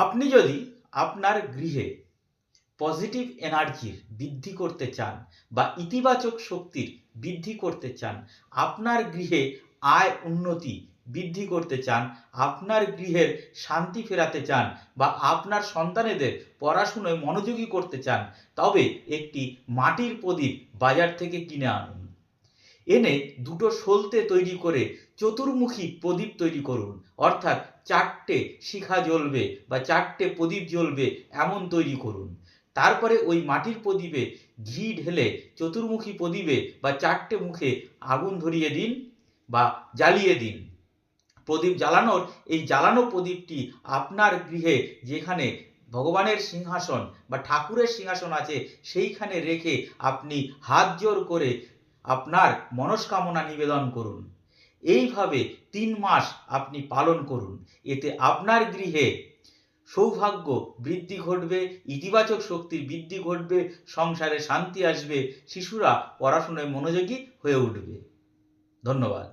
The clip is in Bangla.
আপনি যদি আপনার গৃহে পজিটিভ এনার্জির বৃদ্ধি করতে চান বা ইতিবাচক শক্তির বৃদ্ধি করতে চান, আপনার গৃহে আয় উন্নতি বৃদ্ধি করতে চান, আপনার গৃহের শান্তি ফেরাতে চান বা আপনার সন্তানেদের পড়াশুনোয় মনোযোগী করতে চান, তবে একটি মাটির প্রদীপ বাজার থেকে কিনে আনুন। এনে দুটো সলতে তৈরি করে চতুর্মুখী প্রদীপ তৈরি করুন, অর্থাৎ 4টে শিখা জ্বলবে বা 4টে প্রদীপ জ্বলবে এমন তৈরি করুন। তারপরে ওই মাটির প্রদীপে ঘি ঢেলে চতুর্মুখী প্রদীপে বা 4টে মুখে আগুন ধরিয়ে দিন বা জ্বালিয়ে দিন। প্রদীপ জ্বালানোর এই জ্বালানো প্রদীপটি আপনার গৃহে যেখানে ভগবানের সিংহাসন বা ঠাকুরের সিংহাসন আছে সেইখানে রেখে আপনি হাত জোর করে আপনার মনস্কামনা নিবেদন করুন। এইভাবে 3 মাস আপনি পালন করুন। এতে আপনার গৃহে সৌভাগ্য বৃদ্ধি ঘটবে, ইতিবাচক শক্তির বৃদ্ধি ঘটবে, সংসারে শান্তি আসবে, শিশুরা পড়াশোনায় মনোযোগী হয়ে উঠবে। ধন্যবাদ।